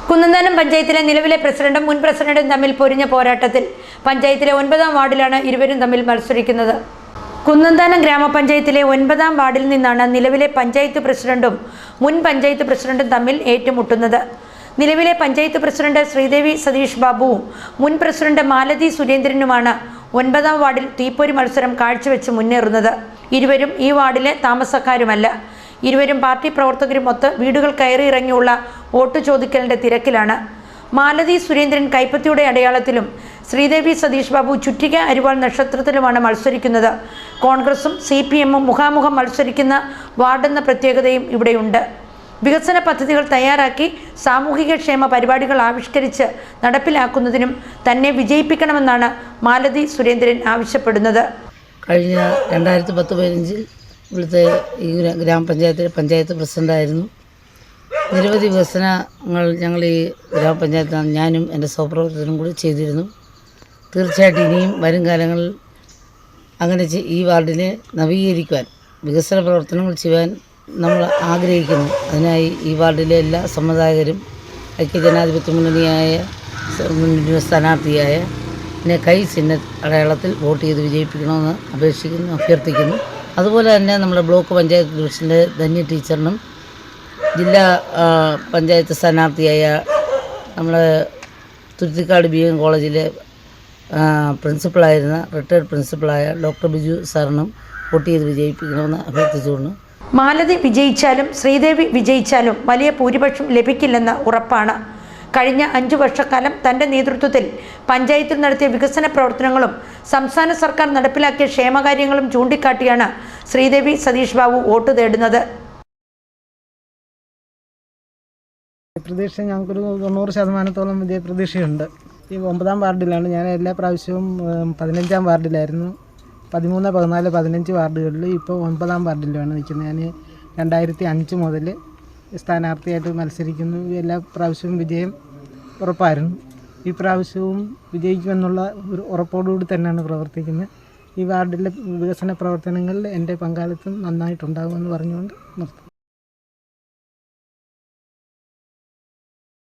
കുന്നന്താനം പഞ്ചായത്തിലെ നിലവിലെ പ്രസിഡന്റും മുൻ പ്രസിഡന്റും തമ്മിൽ പൊരിഞ്ഞ പോരാട്ടത്തിൽ പഞ്ചായത്തിലെ 9ാം വാർഡിലാണ് ഇരുവരും തമ്മിൽ മത്സരിക്കുന്നത്. കുന്നന്താനം ഗ്രാമപഞ്ചായത്തിലെ 9ാം വാർഡിൽ നിന്നാണ് നിലവിലെ പഞ്ചായത്ത് പ്രസിഡന്റും മുൻ പഞ്ചായത്ത് പ്രസിഡന്റും തമ്മിൽ ഏറ്റുമുട്ടുന്നത്. നിലവിലെ പഞ്ചായത്ത് പ്രസിഡന്റ് ശ്രീദേവി സതീഷ് ബാബുവും മുൻ പ്രസിഡന്റ് മാലതി സുരേന്ദ്രനുമാണ് 9ാം വാർഡിൽ തീപ്പൊരി മത്സരം കാഴ്ചവെച്ച് മുന്നേറുന്നത്. ഇരുവരും ഈ വാർഡിലെ താമസക്കാരുമല്ല. ഇരുവരും പാർട്ടി പ്രവർത്തകരുമൊത്ത് വീടുകൾ കയറിയിറങ്ങിയുള്ള വോട്ട് ചോദിക്കലിന്റെ തിരക്കിലാണ്. മാലതി സുരേന്ദ്രൻ കൈപ്പത്തിയുടെ അടയാളത്തിലും ശ്രീദേവി സതീഷ് ബാബു ചുറ്റിക അരിവാൾ നക്ഷത്രത്തിലുമാണ് മത്സരിക്കുന്നത്. കോൺഗ്രസും CPM-ഉം മുഖാമുഖം മത്സരിക്കുന്ന വാർഡെന്ന പ്രത്യേകതയും ഇവിടെയുണ്ട്. വികസന പദ്ധതികൾ തയ്യാറാക്കി സാമൂഹിക ക്ഷേമ പരിപാടികൾ ആവിഷ്കരിച്ച് നടപ്പിലാക്കുന്നതിനും തന്നെ വിജയിപ്പിക്കണമെന്നാണ് മാലതി സുരേന്ദ്രൻ ആവശ്യപ്പെടുന്നത്. കഴിഞ്ഞ 2010-15 ഇവിടുത്തെ ഈ ഗ്രാമപഞ്ചായത്തിലെ പഞ്ചായത്ത് പ്രസിഡൻ്റായിരുന്നു. നിരവധി വികസനങ്ങൾ ഞങ്ങൾ ഈ ഗ്രാമപഞ്ചായത്ത് ഞാനും എൻ്റെ സഹപ്രവർത്തകരും കൂടി ചെയ്തിരുന്നു. തീർച്ചയായിട്ടും ഇനിയും വരും കാലങ്ങളിൽ അങ്ങനെ ഈ വാർഡിനെ നവീകരിക്കുവാൻ വികസന പ്രവർത്തനങ്ങൾ ചെയ്യാൻ നമ്മൾ ആഗ്രഹിക്കുന്നു. അതിനായി ഈ വാർഡിലെ എല്ലാ സമുദായകരും ഐക്യജനാധിപത്യ മുന്നണിയായ സ്ഥാനാർത്ഥിയായ എന്നെ കൈ ചിഹ്ന അടയാളത്തിൽ വോട്ട് ചെയ്ത് വിജയിപ്പിക്കണമെന്ന് അഭ്യർത്ഥിക്കുന്നു. അതുപോലെ തന്നെ നമ്മുടെ ബ്ലോക്ക് പഞ്ചായത്ത് ഡിവിഷൻ്റെ ധന്യ ടീച്ചറിനും ജില്ലാ പഞ്ചായത്ത് സ്ഥാനാർത്ഥിയായ നമ്മുടെ തുരുത്തിക്കാട് BM കോളേജിലെ പ്രിൻസിപ്പളായിരുന്ന റിട്ടയർഡ് പ്രിൻസിപ്പളായ ഡോക്ടർ ബിജു സാറിനും വോട്ട് ചെയ്ത് വിജയിപ്പിക്കണമെന്ന് അഭ്യർത്ഥിച്ചുകൊണ്ട് മാലതി വിജയിച്ചാലും ശ്രീദേവി വിജയിച്ചാലും വലിയ ഭൂരിപക്ഷം ലഭിക്കില്ലെന്ന് ഉറപ്പാണ്. കഴിഞ്ഞ 5 വർഷക്കാലം തൻ്റെ നേതൃത്വത്തിൽ പഞ്ചായത്തിൽ നടത്തിയ വികസന പ്രവർത്തനങ്ങളും സംസ്ഥാന സർക്കാർ നടപ്പിലാക്കിയ ക്ഷേമകാര്യങ്ങളും ചൂണ്ടിക്കാട്ടിയാണ് ശ്രീദേവി സതീഷ് ബാബു വോട്ട് തേടുന്നത്. പ്രതീക്ഷ ഞങ്ങൾക്കൊരു 90% വിജയപ്രതീക്ഷയുണ്ട്. ഈ 9ാം വാർഡിലാണ്. ഞാൻ എല്ലാ പ്രാവശ്യവും 15ാം വാർഡിലായിരുന്നു. 13, 14, 15 വാർഡുകളിൽ ഇപ്പോൾ 9ാം വാർഡിലാണ് നിൽക്കുന്നത്. ഞാൻ 2005 മുതൽ സ്ഥാനാർത്ഥിയായിട്ട് മത്സരിക്കുന്നു. എല്ലാ പ്രാവശ്യവും വിജയം ഉറപ്പായിരുന്നു. ഈ പ്രാവശ്യവും വിജയിക്കുമെന്നുള്ള ഒരു ഉറപ്പോടുകൂടി തന്നെയാണ് പ്രവർത്തിക്കുന്നത്. ഈ വാർഡിലെ വികസന പ്രവർത്തനങ്ങളിൽ എൻ്റെ പങ്കാളിത്തം നന്നായിട്ടുണ്ടാകുമെന്ന് പറഞ്ഞുകൊണ്ട് നിർത്തും.